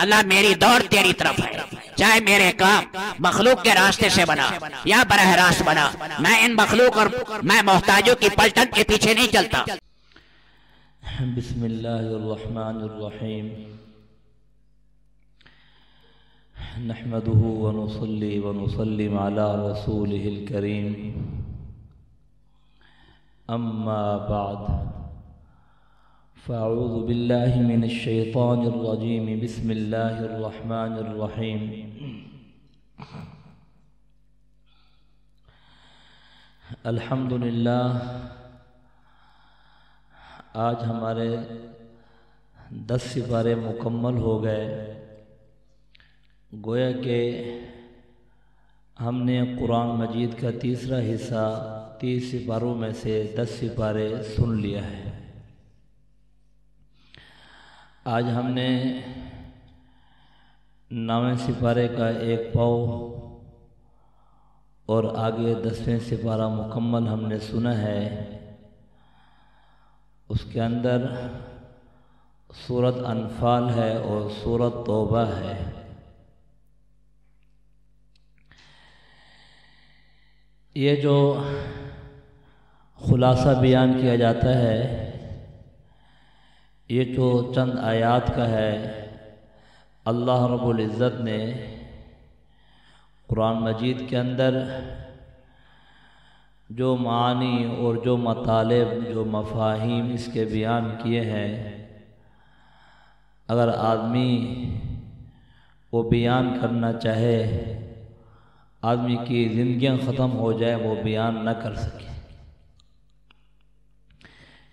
اللہ میری دوڑ تیری طرف ہے، چاہے میرے کام مخلوق کے راستے سے بنا یا براہ راست بنا، میں ان مخلوق اور میں محتاجوں کی پلٹن کے پیچھے نہیں چلتا۔ بسم اللہ الرحمن الرحیم، نحمده ونصلي ونسلم على رسوله الكريم، اما بعد، فاعوذ باللہ من الشیطان الرجیم، بسم اللہ الرحمن الرحیم۔ الحمدللہ، آج ہمارے 10 سپارے مکمل ہو گئے۔ گویا کہ ہم نے قرآن مجید کا تیسرا حصہ 30 سپاروں میں سے 10 سپارے سن لیا ہے۔ آج ہم نے 9ویں سپارے کا ایک پاؤ اور آگے 10ویں سپارہ مکمل ہم نے سنا ہے۔ اس کے اندر سورۃ انفال ہے اور سورۃ توبہ ہے۔ یہ جو خلاصہ بیان کیا جاتا ہے، یہ جو چند آیات کا ہے، اللہ رب العزت نے قرآن مجید کے اندر جو معانی اور جو مطالب، جو مفاہیم اس کے بیان کیے ہیں، اگر آدمی وہ بیان کرنا چاہے، آدمی کی زندگیاں ختم ہو جائے، وہ بیان نہ کر سکے۔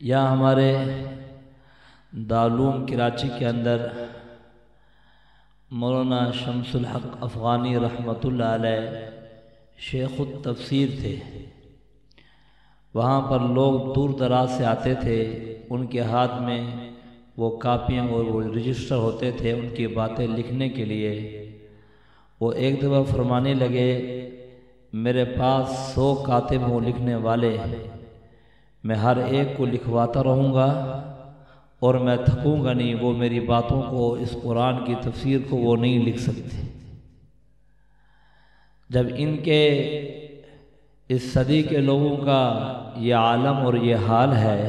یا ہمارے دارالعلوم کراچی کے اندر مولانا شمس الحق افغانی رحمۃ اللہ علیہ شیخ التفسیر تھے۔ وہاں پر لوگ دور دراز سے آتے تھے، ان کے ہاتھ میں وہ کاپیاں اور وہ رجسٹر ہوتے تھے ان کی باتیں لکھنے کے لیے۔ وہ ایک دفعہ فرمانے لگے، میرے پاس 100 کاتب ہوں لکھنے والے، میں ہر ایک کو لکھواتا رہوں گا اور میں تھکوں گا نہیں، وہ میری باتوں کو، اس قرآن کی تفسیر کو وہ نہیں لکھ سکتے۔ جب ان کے اس صدی کے لوگوں کا یہ عالم اور یہ حال ہے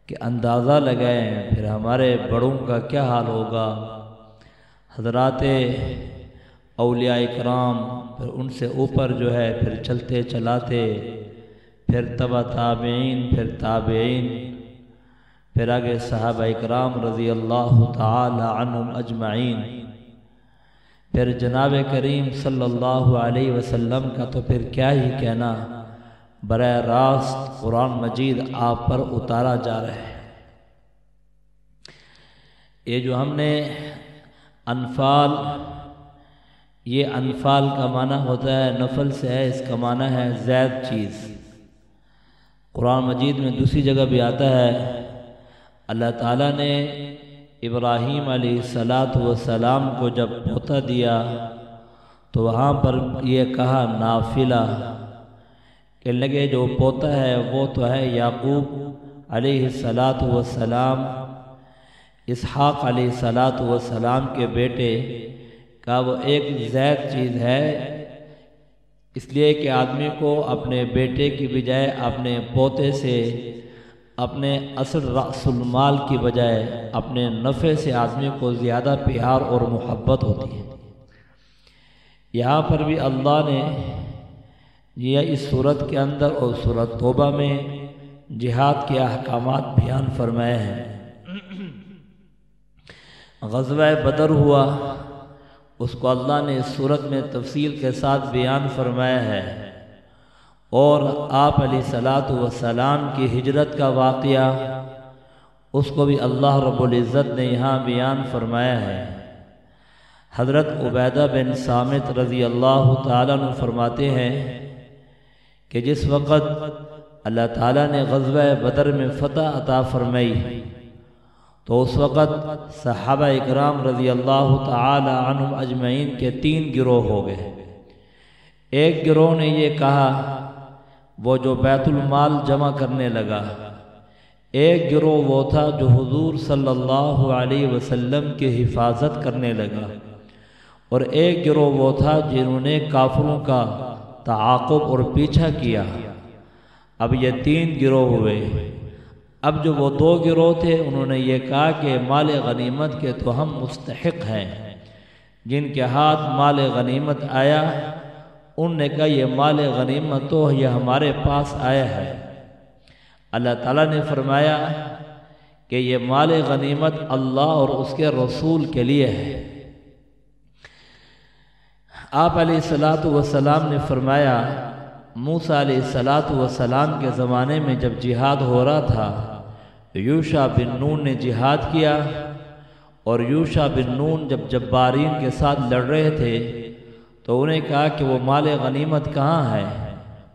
کہ اندازہ لگائیں پھر ہمارے بڑوں کا کیا حال ہوگا۔ حضرات اولیاء اکرام، پھر ان سے اوپر جو ہے پھر چلتے چلاتے، پھر تبع تابعین، پھر تابعین، پھر آگے صحابہ اکرام رضی اللہ تعالی عنہم اجمعین، پھر جناب کریم صلی اللہ علیہ وسلم کا تو پھر کیا ہی کہنا، براہ راست قرآن مجید آپ پر اتارا جا رہا ہے۔ یہ جو ہم نے انفال، یہ انفال کا معنی ہوتا ہے، نفل سے ہے، اس کا معنی ہے زائد چیز۔ قرآن مجید میں دوسری جگہ بھی آتا ہے، اللہ تعالیٰ نے ابراہیم علیہ السلام کو جب پوتا دیا تو وہاں پر یہ کہا نافلہ، کہ لگے جو پوتا ہے وہ تو ہے یعقوب علیہ السلام، اسحاق علیہ السلام کے بیٹے کا، وہ ایک زائد چیز ہے، اس لیے کہ آدمی کو اپنے بیٹے کی بجائے اپنے پوتے سے، اپنے اصل رأس المال کی بجائے اپنے نفع سے آدمی کو زیادہ پیار اور محبت ہوتی ہے۔ یہاں پر بھی اللہ نے یہ اس صورت کے اندر اور سورۃ توبہ میں جہاد کے احکامات بیان فرمائے ہیں۔ غزوہ بدر ہوا، اس کو اللہ نے اس صورت میں تفصیل کے ساتھ بیان فرمایا ہے، اور آپ علیہ السلام کی ہجرت کا واقعہ، اس کو بھی اللہ رب العزت نے یہاں بیان فرمایا ہے۔ حضرت عبیدہ بن صامت رضی اللہ تعالیٰ عنہ فرماتے ہیں کہ جس وقت اللہ تعالیٰ نے غزوہ بدر میں فتح عطا فرمائی تو اس وقت صحابہ اکرام رضی اللہ تعالی عنہم اجمعین کے 3 گروہ ہو گئے۔ ایک گروہ نے یہ کہا، وہ جو بیت المال جمع کرنے لگا، ایک گروہ وہ تھا جو حضور صلی اللہ علیہ وسلم کی حفاظت کرنے لگا، اور ایک گروہ وہ تھا جنہوں نے کافروں کا تعاقب اور پیچھا کیا۔ اب یہ 3 گروہ ہوئے۔ اب جو وہ 2 گروہ تھے انہوں نے یہ کہا کہ مال غنیمت کے تو ہم مستحق ہیں۔ جن کے ہاتھ مال غنیمت آیا انہوں نے کہا یہ مال غنیمت تو یہ ہمارے پاس آیا ہے۔ اللہ تعالیٰ نے فرمایا کہ یہ مال غنیمت اللہ اور اس کے رسول کے لیے ہے۔ آپ علیہ السلام نے فرمایا موسیٰ علیہ السلام کے زمانے میں جب جہاد ہو رہا تھا یوشع بن نون نے جہاد کیا، اور یوشع بن نون جب جبارین کے ساتھ لڑ رہے تھے تو انہیں کہا کہ وہ مال غنیمت کہاں ہے،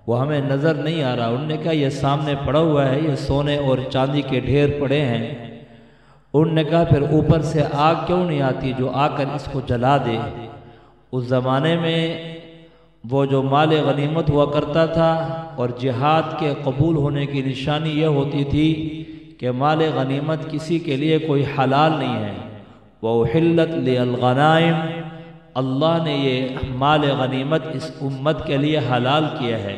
وہ ہمیں نظر نہیں آ رہا۔ انہوں نے کہا یہ سامنے پڑا ہوا ہے، یہ سونے اور چاندی کے ڈھیر پڑے ہیں۔ انہوں نے کہا پھر اوپر سے آگ کیوں نہیں آتی جو آ کر اس کو جلا دے۔ اس زمانے میں وہ جو مال غنیمت ہوا کرتا تھا اور جہاد کے قبول ہونے کی نشانی یہ ہوتی تھی کہ مال غنیمت کسی کے لیے کوئی حلال نہیں ہے۔ وَأُحِلَّتْ لِلْغَنَائِمِ، اللہ نے یہ مال غنیمت اس امت کے لیے حلال کیا ہے۔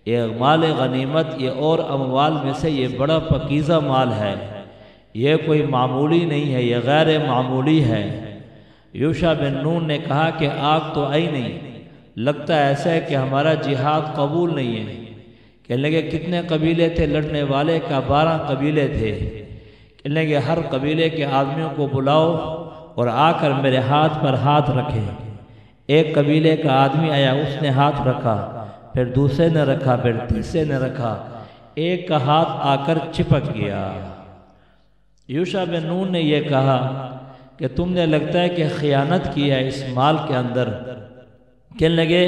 یہ مال غنیمت یہ اور اموال میں سے یہ بڑا پاکیزہ مال ہے، یہ کوئی معمولی نہیں ہے، یہ غیر معمولی ہے۔ یوشع بن نون نے کہا کہ آگ تو آئی نہیں، لگتا ایسا ہے کہ ہمارا جہاد قبول نہیں ہے۔ کہنے لگے کتنے قبیلے تھے لڑنے والے؟ کا 12 قبیلے تھے۔ کہنے لگے ہر قبیلے کے آدمیوں کو بلاؤ اور آ کر میرے ہاتھ پر ہاتھ رکھے۔ ایک قبیلے کا آدمی آیا، اس نے ہاتھ رکھا، پھر دوسرے نے رکھا، پھر تیسرے نے رکھا، ایک کا ہاتھ آ کر چپک گیا۔ یوشع بن نون نے یہ کہا کہ تم نے لگتا ہے کہ خیانت کی ہے اس مال کے اندر۔ کہنے لگے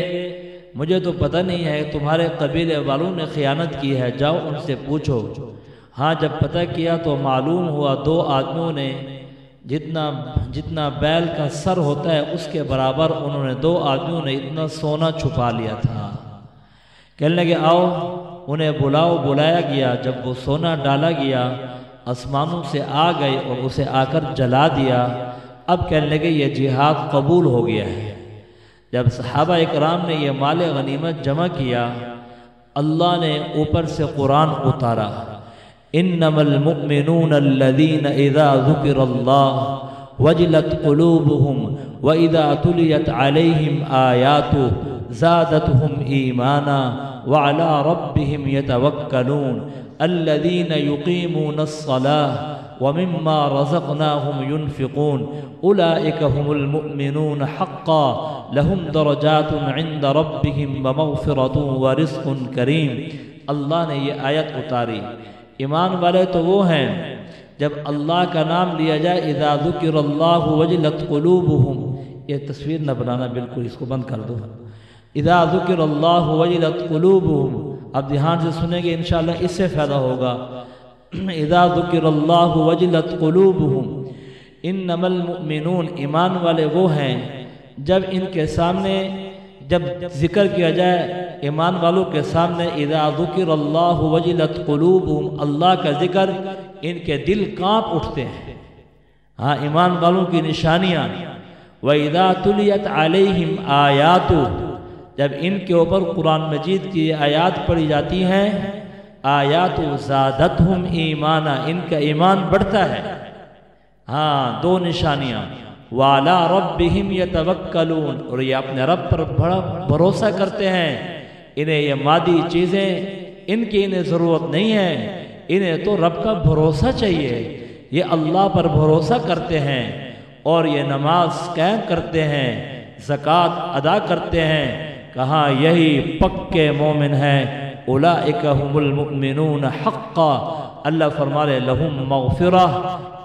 مجھے تو پتہ نہیں ہے، تمہارے قبیلے والوں نے خیانت کی ہے، جاؤ ان سے پوچھو۔ ہاں جب پتہ کیا تو معلوم ہوا 2 آدمیوں نے جتنا بیل کا سر ہوتا ہے اس کے برابر انہوں نے 2 آدمیوں نے اتنا سونا چھپا لیا تھا۔ کہنے لگے آؤ انہیں بلاؤ۔ بلایا گیا، جب وہ سونا ڈالا گیا آسمانوں سے آ گئے اور اسے آ کر جلا دیا۔ اب کہنے لگے یہ جہاد قبول ہو گیا ہے۔ جب صحابہ اکرام نے یہ مال غنیمت جمع کیا اللہ نے اوپر سے قرآن اتارا، انما المؤمنون الذين اذا ذكر الله وجلت قلوبهم واذا تليت عليهم آياته زادتهم ایمانا وعلى ربهم يتوكلون الذين يقيمون الصلاة ومما رزقناهم ينفقون اولئك هم المؤمنون حقا لهم درجات عند ربهم ومغفرة ورزق کریم۔ اللہ نے یہ آیت اتاری۔ ایمان والے تو وہ ہیں جب اللہ کا نام لیا جائے اذا ذکر اللہ وجلت قلوبہم، یہ تصویر نہ بنانا، بالکل اس کو بند کر دو۔ اذا ذکر اللہ وجلت قلوبہم، اب دھیان سے سنیں گے انشاءاللہ اس سے فائدہ ہوگا۔ اذا ذکر اللہ وجلت قلوبہم، انما المؤمنون، ایمان والے وہ ہیں جب ان کے سامنے جب ذکر کیا جائے ایمان والوں کے سامنے اذا ذکر اللہ وجلت قلوبہم، اللہ کا ذکر ان کے دل کانپ اٹھتے ہیں۔ ہاں ایمان والوں کی نشانیاں۔ وَإِذَا تُلِيَتْ عَلَيْهِمْ آيَاتُ، جب ان کے اوپر قرآن مجید کی آیات پڑھی جاتی ہیں آیات زادتہم ایمانا، ان کا ایمان بڑھتا ہے۔ ہاں 2 نشانیاں، وَعَلَىٰ رَبِّهِمْ يَتَوَكَّلُونَ، اور یہ اپنے رب پر بڑا بھروسہ کرتے ہیں۔ انہیں یہ مادی چیزیں ان کی انہیں ضرورت نہیں ہے، انہیں تو رب کا بھروسہ چاہیے۔ یہ اللہ پر بھروسہ کرتے ہیں اور یہ نماز قائم کرتے ہیں، زکوٰۃ ادا کرتے ہیں۔ کہاں یہی پکے مومن ہیں، اولئک هم المؤمنون حقا، اللہ فرمائے لہم مغفرہ،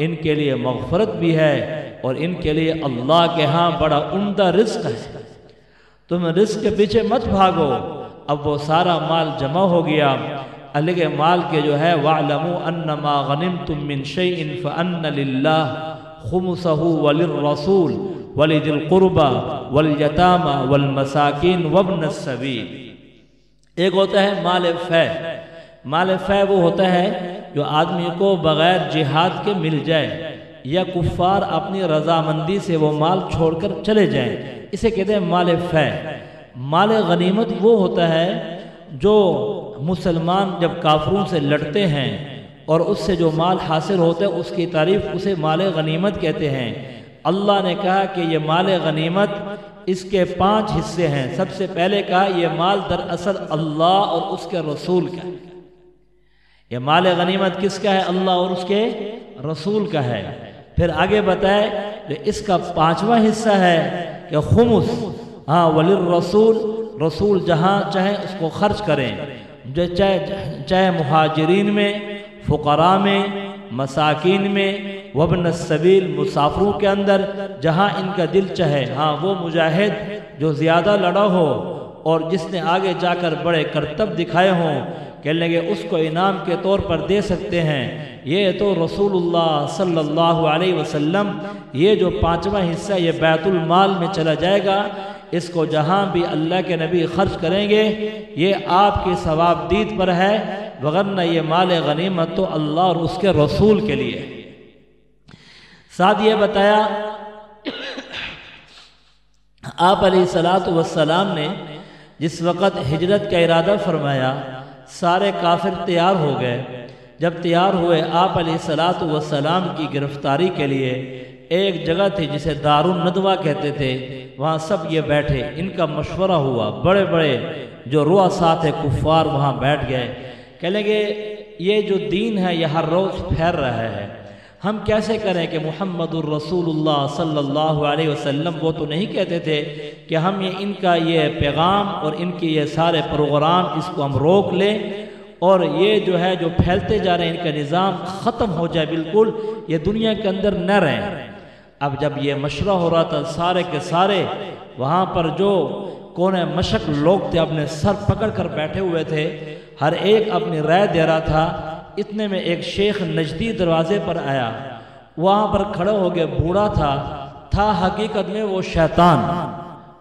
ان کے لیے مغفرت بھی ہے اور ان کے لیے اللہ کے ہاں بڑا عمدہ رزق ہے۔ تم رزق کے پیچھے مت بھاگو۔ اب وہ سارا مال جمع ہو گیا، اللہ کے مال کے جو ہے وَاعْلَمُوا أَنَّمَا غَنِمْتُم مِّن شَيْءٍ فَأَنَّ لِلَّهِ خُمُسَهُ وَلِلرَّسُولِ وَلِذِي الْقُرْبَى وَالْيَتَامَى وَالْمَسَاكِينِ وَابْنِ السَّبِيلِ۔ ایک ہوتا ہے مال فے۔ مال فے وہ ہوتا ہے جو آدمی کو بغیر جہاد کے مل جائے یا کفار اپنی رضامندی سے وہ مال چھوڑ کر چلے جائیں، اسے کہتے ہیں مال فے۔ مال غنیمت وہ ہوتا ہے جو مسلمان جب کافروں سے لڑتے ہیں اور اس سے جو مال حاصل ہوتا ہے اس کی تعریف اسے مال غنیمت کہتے ہیں۔ اللہ نے کہا کہ یہ مال غنیمت اس کے 5 حصے ہیں۔ سب سے پہلے کہا یہ مال دراصل اللہ اور اس کے رسول کا ہے۔ یہ مال غنیمت کس کا ہے؟ اللہ اور اس کے رسول کا ہے۔ پھر آگے بتائے کہ اس کا 5واں حصہ ہے کہ خمس، وللرسول، رسول جہاں چاہیں اس کو خرچ کریں، چاہے مہاجرین میں، فقراء میں، مساکین میں، وابن السبیل، مسافروں کے اندر، جہاں ان کا دل چاہے۔ وہ مجاہد جو زیادہ لڑا ہو اور جس نے آگے جا کر بڑے کرتب دکھائے ہوں، کہنے لگے اس کو انعام کے طور پر دے سکتے ہیں۔ یہ تو رسول اللہ صلی اللہ علیہ وسلم، یہ جو 5واں حصہ یہ بیت المال میں چلا جائے گا، اس کو جہاں بھی اللہ کے نبی خرچ کریں گے یہ آپ کی ثواب دید پر ہے، وگرنہ یہ مال غنیمت تو اللہ اور اس کے رسول کے لیے۔ ساتھ یہ بتایا آپ علیہ السلام نے جس وقت ہجرت کا ارادہ فرمایا، سارے کافر تیار ہو گئے۔ جب تیار ہوئے آپ علیہ السلام کی گرفتاری کے لیے ایک جگہ تھی جسے دار الندوہ کہتے تھے، وہاں سب یہ بیٹھے، ان کا مشورہ ہوا، بڑے بڑے جو رؤساء تھے کفار وہاں بیٹھ گئے، کہنے لگے یہ جو دین ہے یہ ہر روز پھیل رہا ہے، ہم کیسے کریں کہ محمد الرسول اللہ صلی اللہ علیہ وسلم وہ تو نہیں کہتے تھے کہ ہم ان کا یہ پیغام اور ان کی یہ سارے پروگرام اس کو ہم روک لیں اور یہ جو ہے جو پھیلتے جا رہے ہیں ان کا نظام ختم ہو جائے، بالکل یہ دنیا کے اندر نہ رہیں۔ اب جب یہ مشورہ ہو رہا تھا، سارے کے سارے وہاں پر جو کونے مشق لوگ تھے اپنے سر پکڑ کر بیٹھے ہوئے تھے، ہر ایک اپنی رائے دے رہا تھا۔ اتنے میں ایک شیخ نجدی دروازے پر آیا، وہاں پر کھڑا ہو گیا، بوڑھا تھا حقیقت میں وہ شیطان،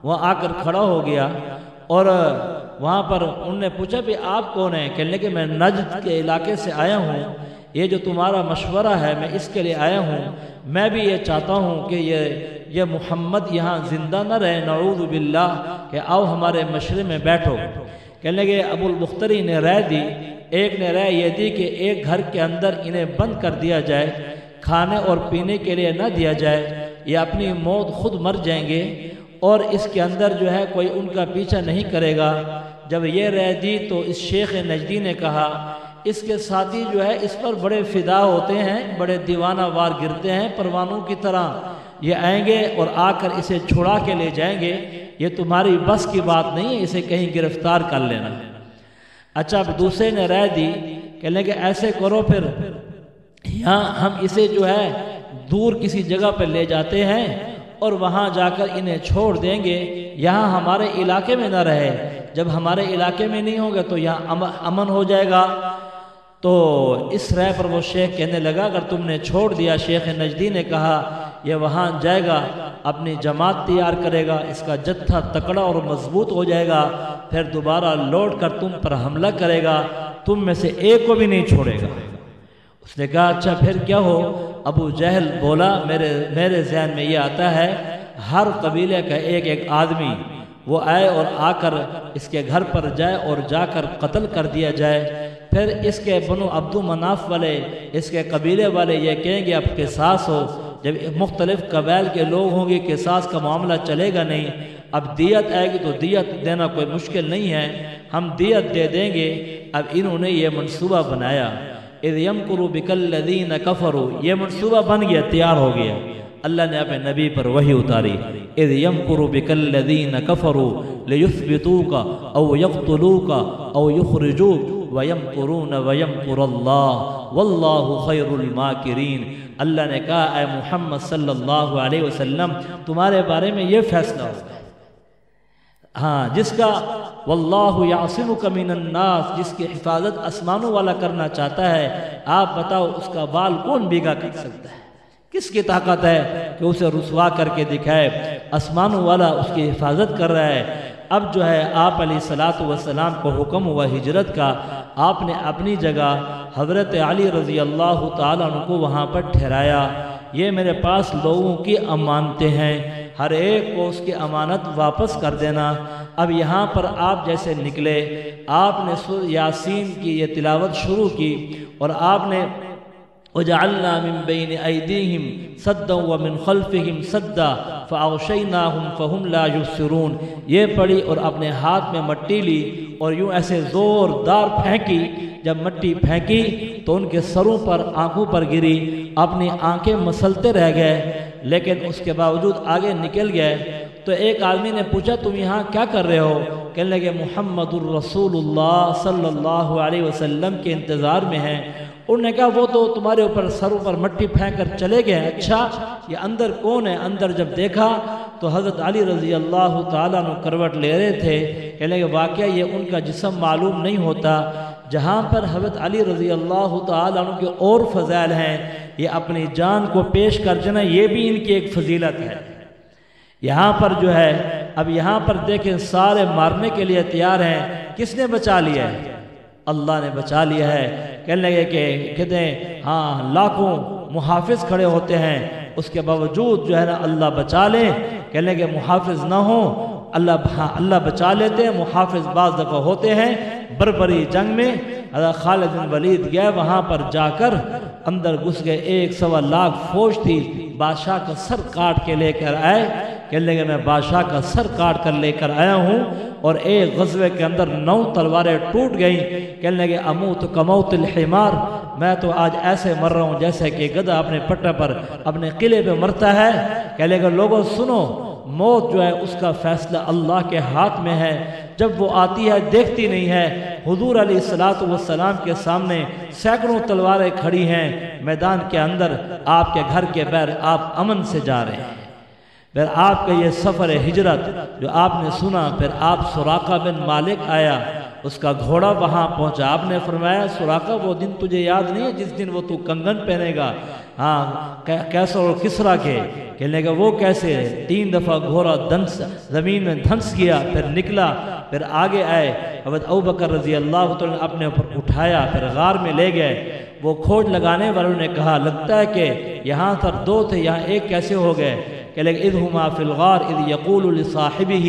وہاں آ کر کھڑا ہو گیا اور وہاں پر انہوں نے پوچھا بھی آپ کون ہیں؟ کہنے کہ میں نجد کے علاقے سے آیا ہوں، یہ جو تمہارا مشورہ ہے میں اس کے لیے آیا ہوں، میں بھی یہ چاہتا ہوں کہ یہ محمد یہاں زندہ نہ رہے، نعوذ باللہ، کہ آؤ ہمارے مشورے میں بیٹھو۔ کہنے لگے ابو المختری نے رائے دی، ایک نے رائے یہ دی کہ ایک گھر کے اندر انہیں بند کر دیا جائے، کھانے اور پینے کے لیے نہ دیا جائے، یہ اپنی موت خود مر جائیں گے اور اس کے اندر جو ہے کوئی ان کا پیچھا نہیں کرے گا۔ جب یہ رائے دی تو اس شیخ نجدی نے کہا اس کے ساتھی جو ہے اس پر بڑے فدا ہوتے ہیں، بڑے دیوانہ وار گرتے ہیں پروانوں کی طرح، یہ آئیں گے اور آ کر اسے چھڑا کے لے جائیں گے، یہ تمہاری بس کی بات نہیں ہے، اسے کہیں گرفتار کر لینا۔ اچھا اب دوسرے نے رائے دی، کہنے کہ ایسے کرو پھر یہاں ہم اسے جو ہے دور کسی جگہ پہ لے جاتے ہیں اور وہاں جا کر انہیں چھوڑ دیں گے، یہاں ہمارے علاقے میں نہ رہے، جب ہمارے علاقے میں نہیں ہوگا تو یہاں امن ہو جائے گا۔ تو اس رائے پر وہ شیخ کہنے لگا اگر تم نے چھوڑ دیا، شیخ نجدی نے کہا یہ وہاں جائے گا، اپنی جماعت تیار کرے گا، اس کا جتھا تکڑا اور مضبوط ہو جائے گا، پھر دوبارہ لوٹ کر تم پر حملہ کرے گا، تم میں سے ایک کو بھی نہیں چھوڑے گا۔ اس نے کہا اچھا پھر کیا ہو؟ ابو جہل بولا میرے ذہن میں یہ آتا ہے ہر قبیلے کا ایک ایک آدمی وہ آئے اور آ کر اس کے گھر پر جائے اور جا کر قتل کر دیا جائے، پھر اس کے بنو عبد مناف والے اس کے قبیلے والے یہ کہیں گے اب قصاص ہو، جب مختلف قبائل کے لوگ ہوں گے قصاص کا معاملہ چلے گا نہیں، اب دیت آئے گی تو دیت دینا کوئی مشکل نہیں ہے، ہم دیت دے دیں گے۔ اب انہوں نے یہ منصوبہ بنایا، اذ یمکر بک الذین کفروا، یہ منصوبہ بن گیا، تیار ہو گیا۔ اللہ نے اپنے نبی پر وحی اتاری، اذ یمکر بک الذین کفروا لیثبتوک او یقتلوک او یخرجوک وَيَمْكُرُونَ وَيَمْكُرَ اللَّهُ وَاللَّهُ خَيْرُ الْمَاكِرِينَ۔ اللہ نے کہا اے محمد صلی اللہ علیہ وسلم تمہارے بارے میں یہ فیصلہ ہوگا، جس کا وَاللَّهُ يَعْصِمُكَ مِنَ النَّاسِ، جس کی حفاظت آسمانوں والا کرنا چاہتا ہے، آپ بتاؤ اس کا بال کون بھیگا کر سکتا ہے؟ کس کی طاقت ہے کہ اسے رسوا کر کے دکھائے؟ آسمانوں والا اس کی حفاظت کر رہا ہے، اب جو ہے آپ علیہ الصلوۃ والسلام کو حکم ہوا ہجرت کا، آپ نے اپنی جگہ حضرت علی رضی اللہ تعالیٰ عنہ کو وہاں پر ٹھہرایا۔ یہ میرے پاس لوگوں کی امانتیں ہیں، ہر ایک کو اس کی امانت واپس کر دینا۔ اب یہاں پر آپ جیسے نکلے، آپ نے سورہ یاسین کی یہ تلاوت شروع کی اور آپ نے وَجَعَلْنَا مِن بَيْنِ أَيْدِيهِمْ سَدًّا وَمِن خَلْفِهِمْ سَدًّا فَأَغْشَيْنَاهُمْ فَهُمْ لَا يُبْصِرُونَ، یہ پڑھی اور اپنے ہاتھ میں مٹی لی اور یوں ایسے زوردار پھینکی۔ جب مٹی پھینکی تو ان کے سروں پر، آنکھوں پر گری، اپنی آنکھیں مسلتے رہ گئے، لیکن اس کے باوجود آگے نکل گئے۔ تو ایک آدمی نے پوچھا تم یہاں کیا کر رہے ہو؟ کہنے لگے محمد الرسول اللہ صلی اللہ علیہ وسلم کے انتظار میں ہیں۔ انہوں نے کہا وہ تو تمہارے اوپر سروں پر مٹی پھینک کر چلے گئے، اچھا یہ اندر کون ہے؟ اندر جب دیکھا تو حضرت علی رضی اللہ تعالیٰ عنہ کروٹ لے رہے تھے۔ کہنے لگے واقعہ یہ ان کا جسم معلوم نہیں ہوتا، جہاں پر حضرت علی رضی اللہ تعالیٰ عنہ کے اور فضائل ہیں، یہ اپنی جان کو پیش کر دینا یہ بھی ان کی ایک فضیلت ہے۔ یہاں پر جو ہے، اب یہاں پر دیکھیں سارے مارنے کے لیے تیار ہیں، کس نے بچا لیا ہے؟ اللہ نے بچا لیا ہے۔ کہنے لگے کہ کہتے ہیں ہاں لاکھوں محافظ کھڑے ہوتے ہیں، اس کے باوجود جو ہے نا اللہ بچا لیں۔ کہنے لگے محافظ نہ ہوں، اللہ بچا لیتے ہیں، محافظ بعض دفعہ ہوتے ہیں۔ بربری جنگ میں حضرت خالد بن ولید گئے، وہاں پر جا کر اندر گھس گئے، 1.25 لاکھ فوج تھی، بادشاہ کا سر کاٹ کے لے کر آئے۔ کہنے لگے میں بادشاہ کا سر کاٹ کر لے کر آیا ہوں، اور ایک غزوے کے اندر 9 تلواریں ٹوٹ گئیں۔ کہنے لگے اموت کموت الحمار، میں تو آج ایسے مر رہا ہوں جیسے کہ گدھا اپنے پٹے پر، اپنے قلعے پہ مرتا ہے۔ کہنے لگے لوگوں سنو، موت جو ہے اس کا فیصلہ اللہ کے ہاتھ میں ہے، جب وہ آتی ہے دیکھتی نہیں ہے۔ حضور علیہ الصلوۃ والسلام کے سامنے سینکڑوں تلواریں کھڑی ہیں میدان کے اندر، آپ کے گھر کے باہر آپ امن سے جا رہے ہیں۔ پھر آپ کا یہ سفر ہجرت جو آپ نے سنا، پھر آپ سراقہ بن مالک آیا، اس کا گھوڑا وہاں پہنچا۔ آپ نے فرمایا سراقہ وہ دن تجھے یاد نہیں ہے جس دن وہ تو کنگن پہنے گا؟ ہاں کیسر اور کسرا کے۔ کہنے لگا وہ کیسے؟ 3 دفعہ گھوڑا زمین میں دھنس گیا، پھر نکلا، پھر آگے آئے۔ حضرت ابوبکر رضی اللہ تعالیٰ نے اپنے اوپر اٹھایا، پھر غار میں لے گئے۔ وہ کھوج لگانے والوں نے کہا لگتا ہے کہ یہاں تر 2 تھے، یہاں ایک کیسے ہو گئے؟ کہ لگے اذ ہما فی الغار اذ یقول لصاحبہ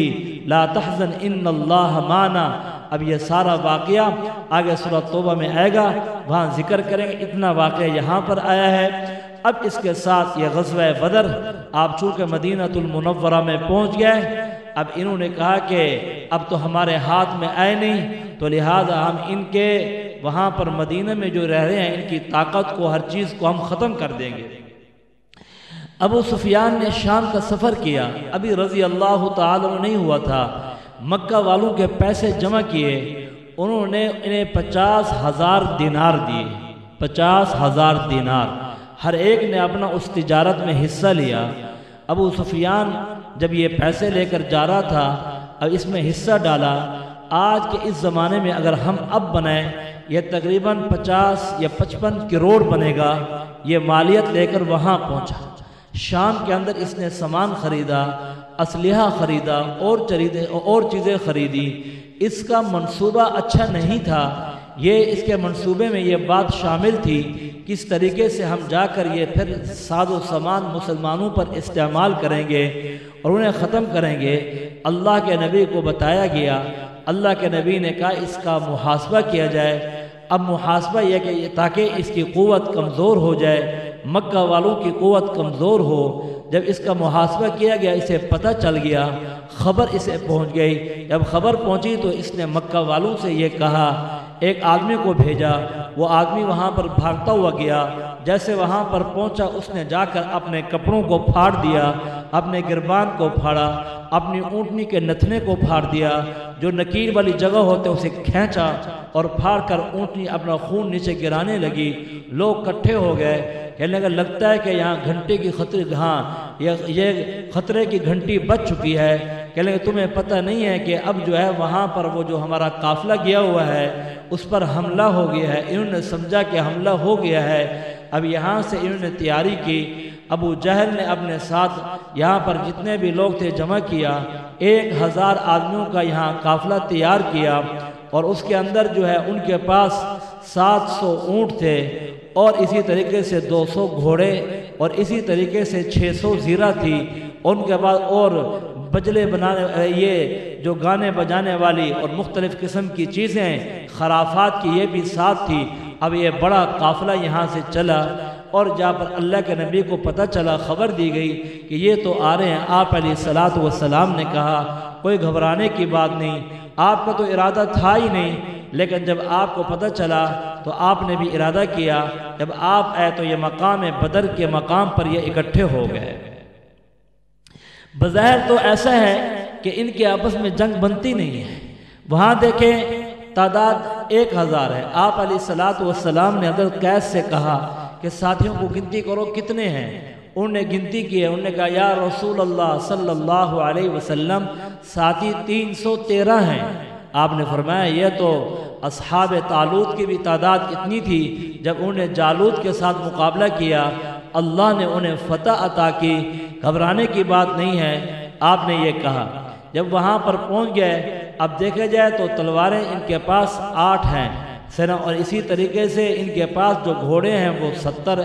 لا تحزن ان اللہ معنا۔ اب یہ سارا واقعہ آگے سورہ توبہ میں آئے گا، وہاں ذکر کریں گے، اتنا واقعہ یہاں پر آیا ہے۔ اب اس کے ساتھ یہ غزوہ بدر، آپ چونکہ مدینہ المنورہ میں پہنچ گئے، اب انہوں نے کہا کہ اب تو ہمارے ہاتھ میں آئے نہیں، تو لہٰذا ہم ان کے وہاں پر مدینہ میں جو رہ رہے ہیں ان کی طاقت کو، ہر چیز کو ہم ختم کر دیں گے۔ ابو سفیان نے شام کا سفر کیا، ابھی رضی اللہ تعالیٰ نہیں ہوا تھا، مکہ والوں کے پیسے جمع کیے، انہوں نے انہیں 50,000 دینار دیے، 50,000 دینار، ہر ایک نے اپنا اس تجارت میں حصہ لیا۔ ابو سفیان جب یہ پیسے لے کر جا رہا تھا، اب اس میں حصہ ڈالا۔ آج کے اس زمانے میں اگر ہم اب بنائیں، یہ تقریباً 50 یا 55 کروڑ بنے گا۔ یہ مالیت لے کر وہاں پہنچا، شام کے اندر اس نے سامان خریدا، اسلحہ خریدا، اور چیزیں خریدی۔ اس کا منصوبہ اچھا نہیں تھا، یہ اس کے منصوبے میں یہ بات شامل تھی کس طریقے سے ہم جا کر یہ پھر ساز و سامان مسلمانوں پر استعمال کریں گے اور انہیں ختم کریں گے۔ اللہ کے نبی کو بتایا گیا، اللہ کے نبی نے کہا اس کا محاسبہ کیا جائے۔ اب محاسبہ یہ کہ تاکہ اس کی قوت کمزور ہو جائے، مکہ والوں کی قوت کمزور ہو۔ جب اس کا محاسبہ کیا گیا، اسے پتہ چل گیا، خبر اسے پہنچ گئی۔ جب خبر پہنچی تو اس نے مکہ والوں سے یہ کہا، ایک آدمی کو بھیجا، وہ آدمی وہاں پر بھاگتا ہوا گیا۔ جیسے وہاں پر پہنچا، اس نے جا کر اپنے کپڑوں کو پھاڑ دیا، اپنے گربان کو پھاڑا، اپنی اونٹنی کے نتنے کو پھاڑ دیا، جو نکیر والی جگہ ہوتے اسے کھینچا اور پھاڑ کر اونٹنی اپنا خون نیچے گرانے لگی۔ لوگ کٹھے ہو گئے، کہنے لگا لگتا ہے کہ یہاں گھنٹے کی یہ خطرے کی گھنٹی بج چکی ہے۔ کہنے لگا تمہیں پتہ نہیں ہے کہ اب جو ہے وہاں پر وہ جو ہمارا قافلہ گیا ہوا ہے اس پر حملہ ہو گیا ہے۔ انہوں نے سمجھا کہ حملہ ہو گیا ہے، اب یہاں سے انہوں نے تیاری کی۔ ابو جہل نے اپنے ساتھ یہاں پر جتنے بھی لوگ تھے جمع کیا، 1000 آدمیوں کا یہاں قافلہ تیار کیا، اور اس کے اندر جو ہے ان کے پاس 700 اونٹ تھے، اور اسی طریقے سے 200 گھوڑے، اور اسی طریقے سے 600 زیرہ تھی، ان کے بعد اور بجلے بنانے، یہ جو گانے بجانے والی اور مختلف قسم کی چیزیں خرافات کی یہ بھی ساتھ تھی۔ اب یہ بڑا قافلہ یہاں سے چلا، اور جہاں پر اللہ کے نبی کو پتہ چلا، خبر دی گئی کہ یہ تو آ رہے ہیں، آپ علیہ الصلوۃ والسلام نے کہا کوئی گھبرانے کی بات نہیں، آپ کا تو ارادہ تھا ہی نہیں، لیکن جب آپ کو پتہ چلا تو آپ نے بھی ارادہ کیا، جب آپ آئے تو یہ مقام بدر کے مقام پر یہ اکٹھے ہو گئے۔ بظاہر تو ایسا ہے کہ ان کے آپس میں جنگ بنتی نہیں ہے، وہاں دیکھیں تعداد 1000 ہے۔ آپ علیہ الصلوۃ والسلام نے حضرت قیس سے کہا کہ ساتھیوں کو گنتی کرو کتنے ہیں، انہوں نے گنتی کی ہے، انہوں نے کہا یا رسول اللہ صلی اللہ علیہ وسلم ساتھی 313 ہیں۔ آپ نے فرمایا یہ تو اصحاب طالوت کی بھی تعداد اتنی تھی، جب انہوں نے جالوت کے ساتھ مقابلہ کیا اللہ نے انہیں فتح عطا کی، گھبرانے کی بات نہیں ہے۔ آپ نے یہ کہا، جب وہاں پر پہنچ گئے، اب دیکھا جائے تو تلواریں ان کے پاس 8 ہیں سنا، اور اسی طریقے سے ان کے پاس جو گھوڑے ہیں وہ 70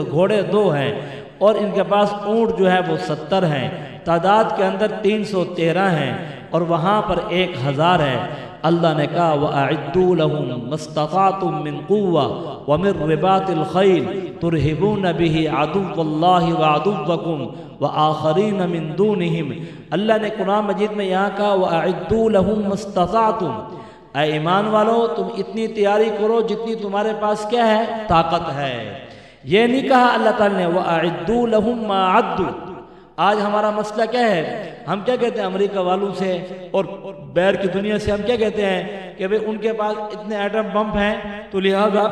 گھوڑے 2 ہیں، اور ان کے پاس اونٹ جو ہے وہ 70 ہیں، تعداد کے اندر 313 ہیں، اور وہاں پر 1000 ہے۔ اللہ نے کہا وَأَعِدُّوا لَهُم مَّا اسْتَطَعْتُم مِّن قُوَّةٍ وَمِن رِّبَاطِ الْخَيْلِ تُرْهِبُونَ بِهِ عَدُوَّ اللَّهِ وَعَدُوَّكُمْ وَآخَرِينَ مِن دُونِهِمْ۔ اللہ نے قرآن مجید میں یہاں کہا وَأَعِدُّوا لَهُم مَّا اسْتَطَعْتُم، اے ایمان والو تم اتنی تیاری کرو جتنی تمہارے پاس کیا ہے، طاقت ہے۔ یہ نہیں کہا اللہ تعالی نے وَأَعِدُّوا لَهُم مَّا عَدُّوا۔ آج ہمارا مسئلہ کیا ہے، ہم کیا کہتے ہیں امریکہ والوں سے اور بیر کی دنیا سے، ہم کیا کہتے ہیں کہ بھئی ان کے پاس اتنے ایٹم بم ہیں تو لہذا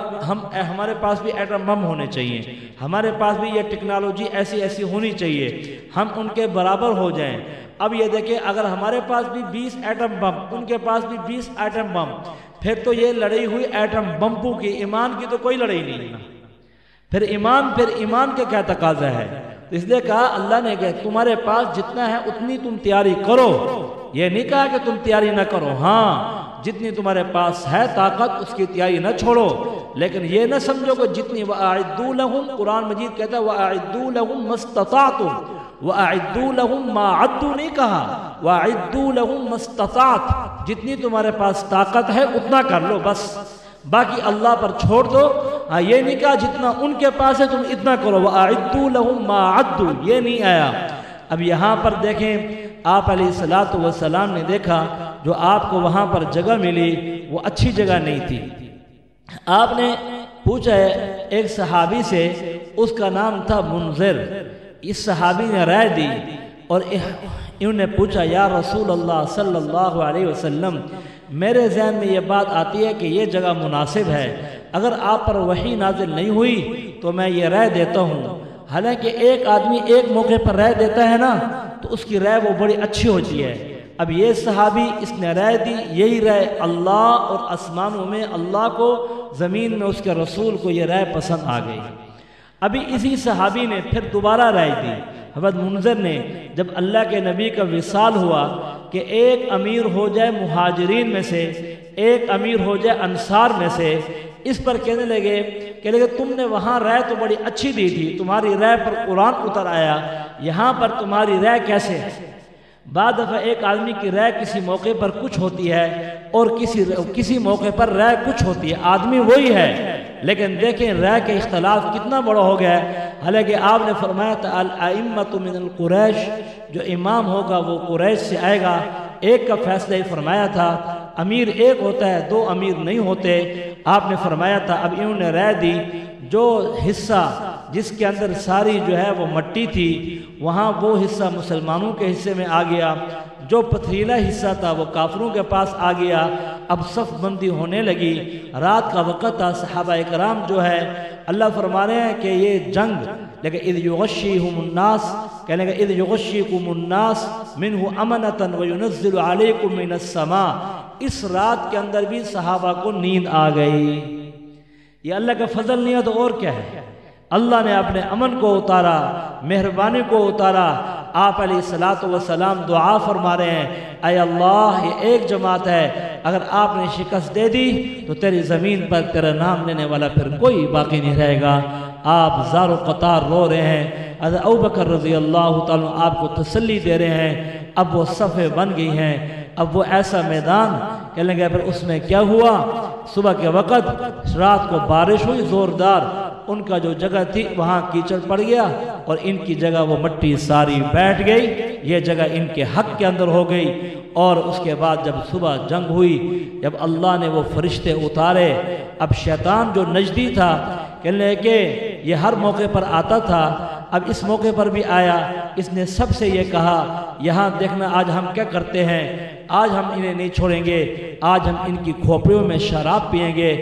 ہمارے پاس بھی ایٹم بم ہونے چاہیے، ہمارے پاس بھی یہ ٹیکنالوجی ایسی ایسی ہونی چاہیے، ہم ان کے برابر ہو جائیں۔ اب یہ دیکھیں اگر ہمارے پاس بھی 20 ایٹم بم، ان کے پاس بھی 20 ایٹم بم، پھر تو یہ لڑائی ہوئی ایٹم بموں کی، ایمان کی تو کوئی لڑائی نہیں ہے۔ پھر ایمان کے کیا تقاضا ہے؟ اس لیے کہا اللہ نے کہ تمہارے پاس جتنا ہے اتنی تم تیاری کرو، یہ نہیں کہا کہ تم تیاری نہ کرو، ہاں جتنی تمہارے پاس ہے طاقت اس کی تیاری نہ چھوڑو، لیکن یہ نہ سمجھو کہ جتنی وَأَعِدُّوا لَهُم، قرآن مجید کہتا ہے وَأَعِدُّوا لَهُم مَّا اسْتَطَعْتُم، وَأَعِدُّوا لَهُم مَّا عَدُّوا نہیں کہا، وَأَعِدُّوا لَهُم مَّا اسْتَطَعْتُم، جتنی تمہارے پاس طاقت ہے اتنا کر لو بس، باقی اللہ پر چھوڑ دو۔ ہاں یہ نہیں کہا جتنا ان کے پاس ہے تم اتنا کرو، وَأَعِدُّوا لَهُم مَّا عَدُّوا، یہ نہیں آیا۔ اب یہاں پر دیکھیں آپ علیہ الصلوۃ والسلام نے دیکھا جو آپ کو وہاں پر جگہ ملی وہ اچھی جگہ نہیں تھی۔ آپ نے پوچھا ہے ایک صحابی سے، اس کا نام تھا منذر، اس صحابی نے رائے دی اور انہوں نے پوچھا یا رسول اللہ صلی اللہ علیہ وسلم میرے ذہن میں یہ بات آتی ہے کہ یہ جگہ مناسب ہے، اگر آپ پر وحی نازل نہیں ہوئی تو میں یہ رائے دیتا ہوں۔ حالانکہ ایک آدمی ایک موقع پر رائے دیتا ہے نا تو اس کی رائے وہ بڑی اچھی ہوتی ہے۔ اب یہ صحابی اس نے رائے دی، یہی رائے اللہ اور آسمانوں میں اللہ کو، زمین میں اس کے رسول کو یہ رائے پسند آ گئی۔ ابھی اسی صحابی نے پھر دوبارہ رائے دی، حضرت منذر نے، جب اللہ کے نبی کا وصال ہوا کہ ایک امیر ہو جائے مہاجرین میں سے، ایک امیر ہو جائے انصار میں سے، اس پر کہنے لگے کہ تم نے وہاں رائے تو بڑی اچھی دی تھی، تمہاری رائے پر قرآن اتر آیا، یہاں پر تمہاری رائے کیسے ہے؟ بعد دفعہ ایک آدمی کی رائے کسی موقع پر کچھ ہوتی ہے اور کسی موقع پر رائے کچھ ہوتی ہے، آدمی وہی ہے لیکن دیکھیں رائے کے اختلاف کتنا بڑا ہو گیا ہے۔ حالانکہ آپ نے فرمایا تھا الائمۃ من القریش، جو امام ہوگا وہ قریش سے آئے گا، ایک کا فیصلہ ہی فرمایا تھا، امیر ایک ہوتا ہے، دو امیر نہیں ہوتے۔ آپ نے فرمایا تھا اب انہوں نے رائے دی جو حصہ جس کے اندر ساری جو ہے وہ مٹی تھی وہاں وہ حصہ مسلمانوں کے حصے میں آ گیا، جو پتھریلا حصہ تھا وہ کافروں کے پاس آ گیا۔ اب صف بندی ہونے لگی، رات کا وقت تھا، صحابہ اکرام جو ہے اللہ فرما رہے ہیں کہ یہ جنگ، لیکن اذ یغشیہم الناس، کہنے کہ اذ یغشیکم الناس منہ امنۃ وینزل علیکم من السماء، اس رات کے اندر بھی صحابہ کو نیند آ گئی۔ یہ اللہ کا فضل نہیں ہے تو اور کیا ہے؟ اللہ نے اپنے امن کو اتارا، مہربانی کو اتارا۔ آپ علیہ الصلوۃ والسلام دعا فرما رہے ہیں، اے اللہ یہ ایک جماعت ہے، اگر آپ نے شکست دے دی تو تیری زمین پر تیرا نام لینے والا پھر کوئی باقی نہیں رہے گا۔ آپ زار و قطار رو رہے ہیں، حضرت ابوبکر رضی اللہ تعالیٰ آپ کو تسلی دے رہے ہیں۔ اب وہ صفیں بن گئی ہیں، اب وہ ایسا میدان کہنے گے۔ پھر اس میں کیا ہوا؟ صبح کے وقت رات کو بارش ہوئی زوردار، ان کا جو جگہ تھی وہاں کیچڑ پڑ گیا اور ان کی جگہ وہ مٹی ساری بیٹھ گئی، یہ جگہ ان کے حق کے اندر ہو گئی۔ اور اس کے بعد جب صبح جنگ ہوئی، جب اللہ نے وہ فرشتے اتارے، اب شیطان جو نجدی تھا کہنے کہ یہ ہر موقع پر آتا تھا، اب اس موقع پر بھی آیا، اس نے سب سے یہ کہا یہاں دیکھنا آج ہم کیا کرتے ہیں، آج ہم انہیں نہیں چھوڑیں گے، آج ہم ان کی کھوپڑیوں میں شراب پیئیں گے،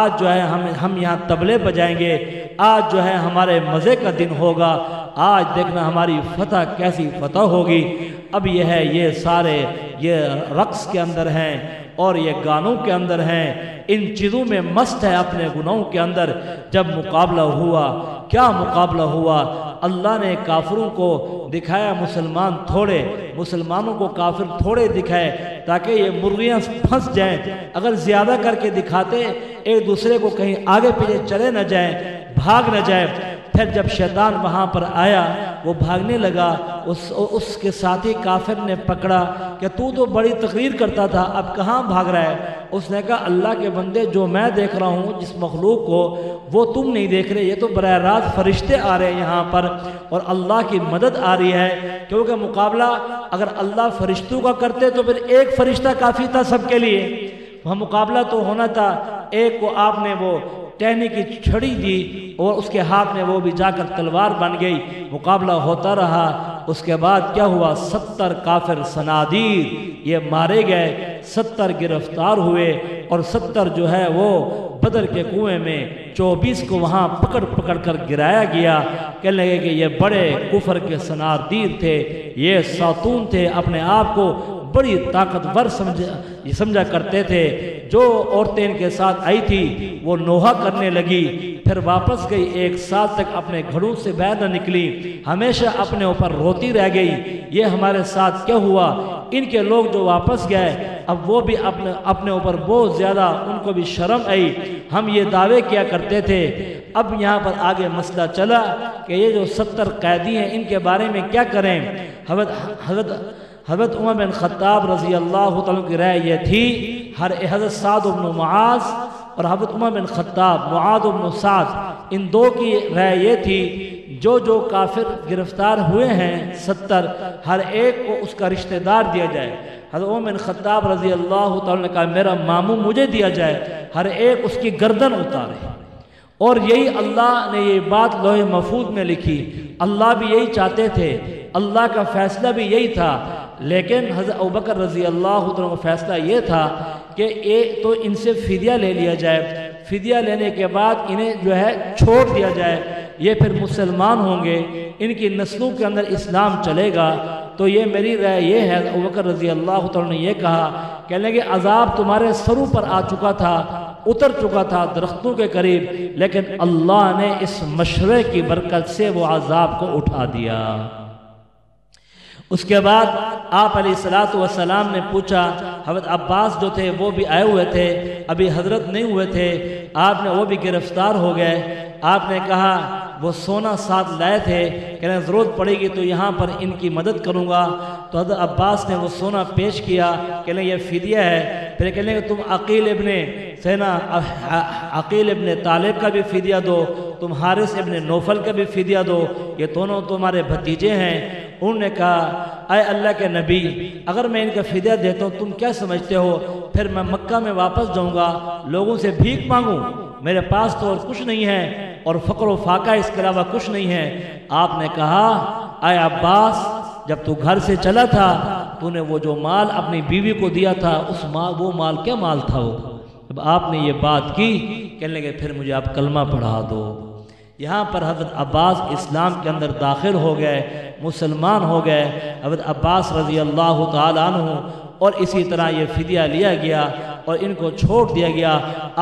آج جو ہے ہم یہاں طبلے بجائیں گے، آج جو ہے ہمارے مزے کا دن ہوگا، آج دیکھنا ہماری فتح کیسی فتح ہوگی۔ اب یہ ہے یہ سارے یہ رقص کے اندر ہیں اور یہ گانوں کے اندر ہیں، ان چیزوں میں مست ہے اپنے گناہوں کے اندر۔ جب مقابلہ ہوا، کیا مقابلہ ہوا؟ اللہ نے کافروں کو دکھایا مسلمان تھوڑے، مسلمانوں کو کافر تھوڑے دکھائے تاکہ یہ مرغیاں پھنس جائیں۔ اگر زیادہ کر کے دکھاتے ایک دوسرے کو کہیں آگے پیچھے چلے نہ جائیں، بھاگ نہ جائیں۔ پھر جب شیطان وہاں پر آیا، وہ بھاگنے لگا، اس کے ساتھی کافر نے پکڑا کہ تو بڑی تقریر کرتا تھا، اب کہاں بھاگ رہا ہے؟ اس نے کہا اللہ کے بندے، جو میں دیکھ رہا ہوں جس مخلوق کو وہ تم نہیں دیکھ رہے، یہ تو براہ راست فرشتے آ رہے ہیں یہاں پر اور اللہ کی مدد آ رہی ہے۔ کیونکہ مقابلہ اگر اللہ فرشتوں کا کرتے تو پھر ایک فرشتہ کافی تھا سب کے لیے، وہاں مقابلہ تو ہونا تھا۔ ایک کو آپ نے وہ ٹہنی کی چھڑی دی اور اس کے ہاتھ میں وہ بھی جا کر تلوار بن گئی، مقابلہ ہوتا رہا۔ اس کے بعد کیا ہوا؟ 70 کافر صنادیر یہ مارے گئے، 70 گرفتار ہوئے اور 70 جو ہے وہ بدر کے کنویں میں 24 کو وہاں پکڑ پکڑ کر گرایا گیا۔ کہنے لگے کہ یہ بڑے کفر کے صنادیر تھے، یہ ساتون تھے، اپنے آپ کو بڑی طاقتور سمجھا کرتے تھے۔ جو عورتیں ان کے ساتھ آئی تھی وہ نوحہ کرنے لگی، پھر واپس گئی، 1 سال تک اپنے گھروں سے باہر نہ نکلی، ہمیشہ اپنے اوپر روتی رہ گئی۔ یہ ہمارے ساتھ کیا ہوا؟ ان کے لوگ جو واپس گئے اب وہ بھی اپنے اوپر بہت زیادہ ان کو بھی شرم آئی، ہم یہ دعوے کیا کرتے تھے۔ اب یہاں پر آگے مسئلہ چلا کہ یہ جو 70 قیدی ہیں ان کے بارے میں کیا کریں؟ حضرت عمر بن خطاب رضی اللہ تعالیٰ کی رائے یہ تھی، حضرت سعد بن معاذ اور حضرت عمر بن خطاب، معاذ بن سعد، ان دو کی رائے یہ تھی جو کافر گرفتار ہوئے ہیں 70، ہر ایک کو اس کا رشتہ دار دیا جائے۔ حضرت عمر بن خطاب رضی اللہ تعالیٰ نے کہا میرا ماموں مجھے دیا جائے، ہر ایک اس کی گردن اتارے۔ اور یہی اللہ نے یہ بات لوح محفوظ میں لکھی، اللہ بھی یہی چاہتے تھے، اللہ کا فیصلہ بھی یہی تھا۔ لیکن حضرت ابوبکر رضی اللہ عنہ کا فیصلہ یہ تھا کہ ایک تو ان سے فدیہ لے لیا جائے، فدیہ لینے کے بعد انہیں جو ہے چھوڑ دیا جائے، یہ پھر مسلمان ہوں گے، ان کی نسلوں کے اندر اسلام چلے گا۔ تو یہ میری رائے یہ ہے، ابوبکر رضی اللہ عنہ نے یہ کہا کہ لیں عذاب تمہارے سروں پر آ چکا تھا، اتر چکا تھا درختوں کے قریب، لیکن اللہ نے اس مشورے کی برکت سے وہ عذاب کو اٹھا دیا۔ اس کے بعد آپ علیہ السلام نے پوچھا، حضرت عباس جو تھے وہ بھی آئے ہوئے تھے، ابھی حضرت نہیں ہوئے تھے، آپ نے وہ بھی گرفتار ہو گئے۔ آپ نے کہا وہ سونا ساتھ لائے تھے کہ ضرورت پڑے گی تو یہاں پر ان کی مدد کروں گا۔ تو حضرت عباس نے وہ سونا پیش کیا کہ یہ فدیہ ہے۔ پھر کہنے کہ تم عقیل ابن طالب کا بھی فدیہ دو، تم حارث ابن نوفل کا بھی فدیہ دو، یہ دونوں تمہارے بھتیجے ہیں۔ انہوں نے کہا اے اللہ کے نبی، اگر میں ان کا فدیہ دیتا ہوں تم کیا سمجھتے ہو پھر میں مکہ میں واپس جاؤں گا لوگوں سے بھیک مانگوں؟ میرے پاس تو اور کچھ نہیں ہے اور فقر و فاقہ اس کے علاوہ کچھ نہیں ہے۔ آپ نے کہا اے عباس، جب تو گھر سے چلا تھا تو نے وہ جو مال اپنی بیوی کو دیا تھا وہ مال کیا مال تھا؟ وہ جب آپ نے یہ بات کی کہنے لگے پھر مجھے آپ کلمہ پڑھا دو۔ یہاں پر حضرت عباس اسلام کے اندر داخل ہو گئے، مسلمان ہو گئے۔ حضرت عباس رضی اللہ تعالیٰ عنہ اور اسی طرح یہ فدیہ لیا گیا۔ اور ان کو چھوڑ دیا گیا۔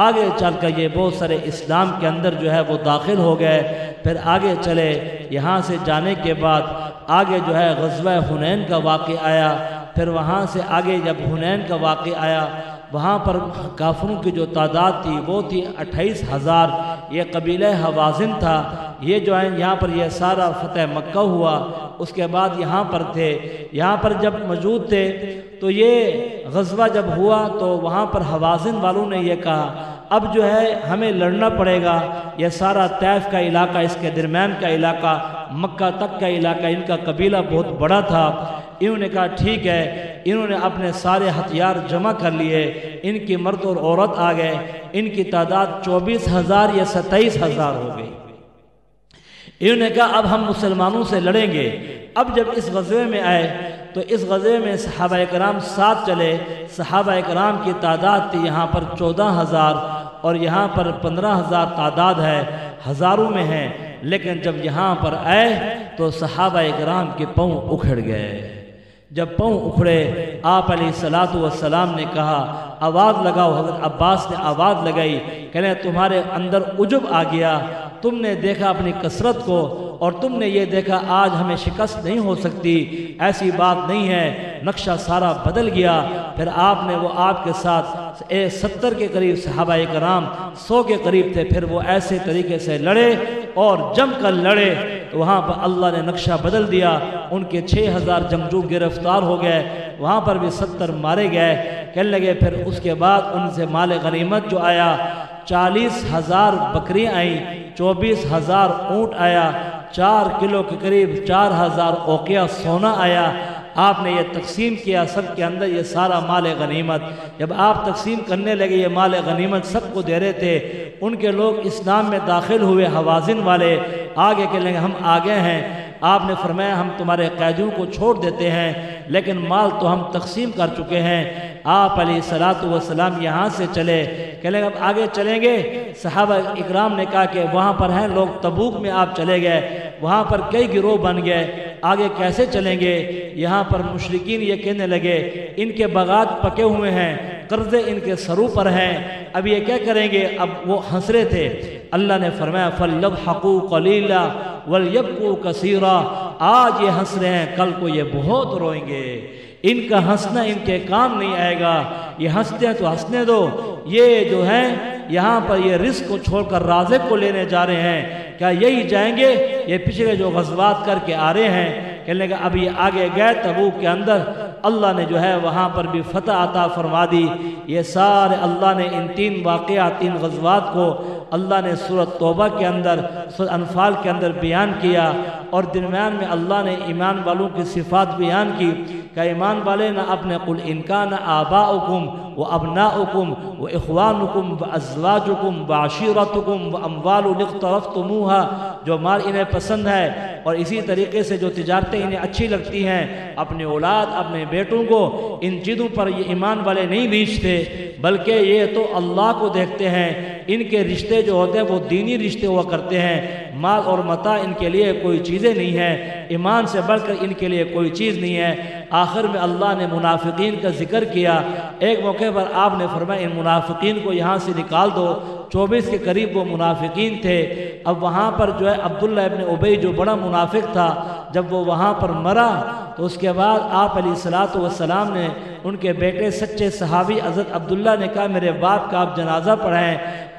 آگے چل کر یہ بہت سارے اسلام کے اندر جو ہے وہ داخل ہو گئے۔ پھر آگے چلے، یہاں سے جانے کے بعد آگے جو ہے غزوہ حنین کا واقعہ آیا۔ پھر وہاں سے آگے جب حنین کا واقعہ آیا، وہاں پر کافروں کی جو تعداد تھی وہ تھی 28,000۔ یہ قبیلہ حوازن تھا، یہ جو ہے یہاں پر یہ سارا فتح مکہ ہوا۔ اس کے بعد یہاں پر تھے، یہاں پر جب موجود تھے تو یہ غزوہ جب ہوا تو وہاں پر حوازن والوں نے یہ کہا اب جو ہے ہمیں لڑنا پڑے گا۔ یہ سارا طائف کا علاقہ، اس کے درمیان کا علاقہ، مکہ تک کا علاقہ، ان کا قبیلہ بہت بڑا تھا۔ انہوں نے کہا ٹھیک ہے، انہوں نے اپنے سارے ہتھیار جمع کر لیے، ان کی مرد اور عورت آ گئے، ان کی تعداد 24,000 یا 27,000 ہو گئی۔ انہوں نے کہا اب ہم مسلمانوں سے لڑیں گے۔ اب جب اس غزوے میں آئے تو اس غزوے میں صحابہ کرام ساتھ چلے۔ صحابہ کرام کی تعداد تھی یہاں پر 14,000 اور یہاں پر 15,000 تعداد ہے، ہزاروں میں ہیں۔ لیکن جب یہاں پر آئے تو صحابہ کرام کے پاؤں اکھڑ گئے۔ جب پاؤں اکھڑے، آپ علیہ السلام نے کہا آواز لگاؤ۔ حضرت عباس نے آواز لگائی، کہنے تمہارے اندر عجب آ گیا، تم نے دیکھا اپنی کثرت کو اور تم نے یہ دیکھا آج ہمیں شکست نہیں ہو سکتی، ایسی بات نہیں ہے۔ نقشہ سارا بدل گیا۔ پھر آپ نے وہ آپ کے ساتھ 70 کے قریب صحابہ کرام، 100 کے قریب تھے، پھر وہ ایسے طریقے سے لڑے اور جم کر لڑے تو وہاں پر اللہ نے نقشہ بدل دیا۔ ان کے 6,000 جنگجو گرفتار ہو گئے، وہاں پر بھی 70 مارے گئے۔ کہنے لگے پھر اس کے بعد ان سے مال غنیمت جو آیا، 40,000 بکریاں آئیں، 24,000 اونٹ آیا، 4 کلو کے قریب 4,000 اوقیہ سونا آیا۔ آپ نے یہ تقسیم کیا، سب کے اندر یہ سارا مال غنیمت۔ جب آپ تقسیم کرنے لگے یہ مال غنیمت سب کو دے رہے تھے، ان کے لوگ اسلام میں داخل ہوئے، حوازن والے آگے کہنے لگے ہم آگے ہیں۔ آپ نے فرمایا ہم تمہارے قیدیوں کو چھوڑ دیتے ہیں، لیکن مال تو ہم تقسیم کر چکے ہیں۔ آپ علیہ السلام یہاں سے چلے، کہنے لگے اب آگے چلیں گے۔ صحابہ اکرام نے کہا کہ وہاں پر ہیں لوگ، تبوک میں آپ چلے گئے، وہاں پر کئی گروہ بن گئے، آگے کیسے چلیں گے؟ یہاں پر مشرکین یہ کہنے لگے ان کے باغات پکے ہوئے ہیں، قرضے ان کے سروں پر ہیں، اب یہ کیا کریں گے؟ اب وہ ہنس رہے تھے۔ اللہ نے فرمایا فَلْيَضْحَكُوا قَلِيلًا وَلْيَبْكُوا كَثِيرًا، آج یہ ہنس رہے ہیں، کل کو یہ بہت روئیں گے۔ ان کا ہنسنا ان کے کام نہیں آئے گا، یہ ہنستے ہیں تو ہنسنے دو۔ یہ جو ہیں یہاں پر یہ رزق کو چھوڑ کر رازق کو لینے جا رہے ہیں، کیا یہی جائیں گے؟ یہ پچھلے جو غزوات کر کے آ رہے ہیں۔ کہنے لگا اب یہ آگے گئے تبوک کے اندر، اللہ نے جو ہے وہاں پر بھی فتح عطا فرما دی۔ یہ سارے اللہ نے ان 3 واقعات، 3 غزوات کو اللہ نے سورۃ توبہ کے اندر، سورۃ انفال کے اندر بیان کیا، اور درمیان میں اللہ نے ایمان والوں کی صفات بیان کی کہ ایمان والے نہ اپنے قل ان کان آباؤکم و ابناؤکم و اخوانکم و ازواجکم و عشیرتکم و اموال اقترفتموہا، جو مال انہیں پسند ہے اور اسی طریقے سے جو تجارتیں انہیں اچھی لگتی ہیں، اپنے اولاد، اپنے بیٹوں کو، ان چیزوں پر یہ ایمان والے نہیں بیچتے، بلکہ یہ تو اللہ کو دیکھتے ہیں۔ ان کے رشتے جو ہوتے ہیں وہ دینی رشتے ہوا کرتے ہیں، مال اور متاع ان کے لیے کوئی چیزیں نہیں ہیں، ایمان سے بڑھ کر ان کے لیے کوئی چیز نہیں ہے۔ آخر میں اللہ نے منافقین کا ذکر کیا۔ ایک موقع پر آپ نے فرمایا ان منافقین کو یہاں سے نکال دو، 24 کے قریب وہ منافقین تھے۔ اب وہاں پر جو ہے عبداللہ ابن ابی جو بڑا منافق تھا، جب وہ وہاں پر مرا تو اس کے بعد آپ علیہ السلام نے ان کے بیٹے سچے صحابی حضرت عبداللہ نے کہا میرے باپ کا آپ جنازہ پڑھائیں۔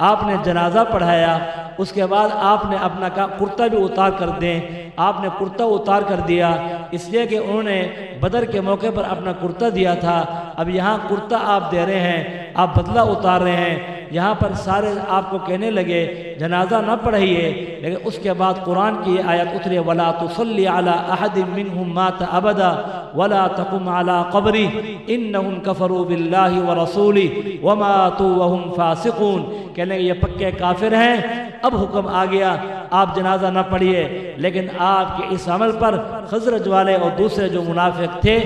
آپ نے جنازہ پڑھایا، اس کے بعد آپ نے اپنا کہا کرتا بھی اتار کر دیں۔ آپ نے کرتا اتار کر دیا، اس لیے کہ انہوں نے بدر کے موقع پر اپنا کرتا دیا تھا، اب یہاں کرتا آپ دے رہے ہیں، آپ بدلہ اتار رہے ہیں۔ یہاں پر سارے آپ کو کہنے لگے جنازہ نہ پڑھائیے، لیکن اس کے بعد قرآن کی یہ آیت اتری وَلَا تُصَلِّ عَلَىٰ أَحَدٍ مِّنْهُمْ مَاتَ أَبَدًا وَلَا تَقُمْ عَلَىٰ قَبْرِهِ إِنَّهُمْ كَفَرُوا بِاللَّهِ وَرَسُولِهِ وَمَاتُوا وَهُمْ فَاسِقُونَ، کہنے یہ پکے کافر ہیں۔ اب حکم آ گیا آپ جنازہ نہ پڑھیے، لیکن آپ کے اس عمل پر خزرج والے اور دوسرے جو منافق تھے،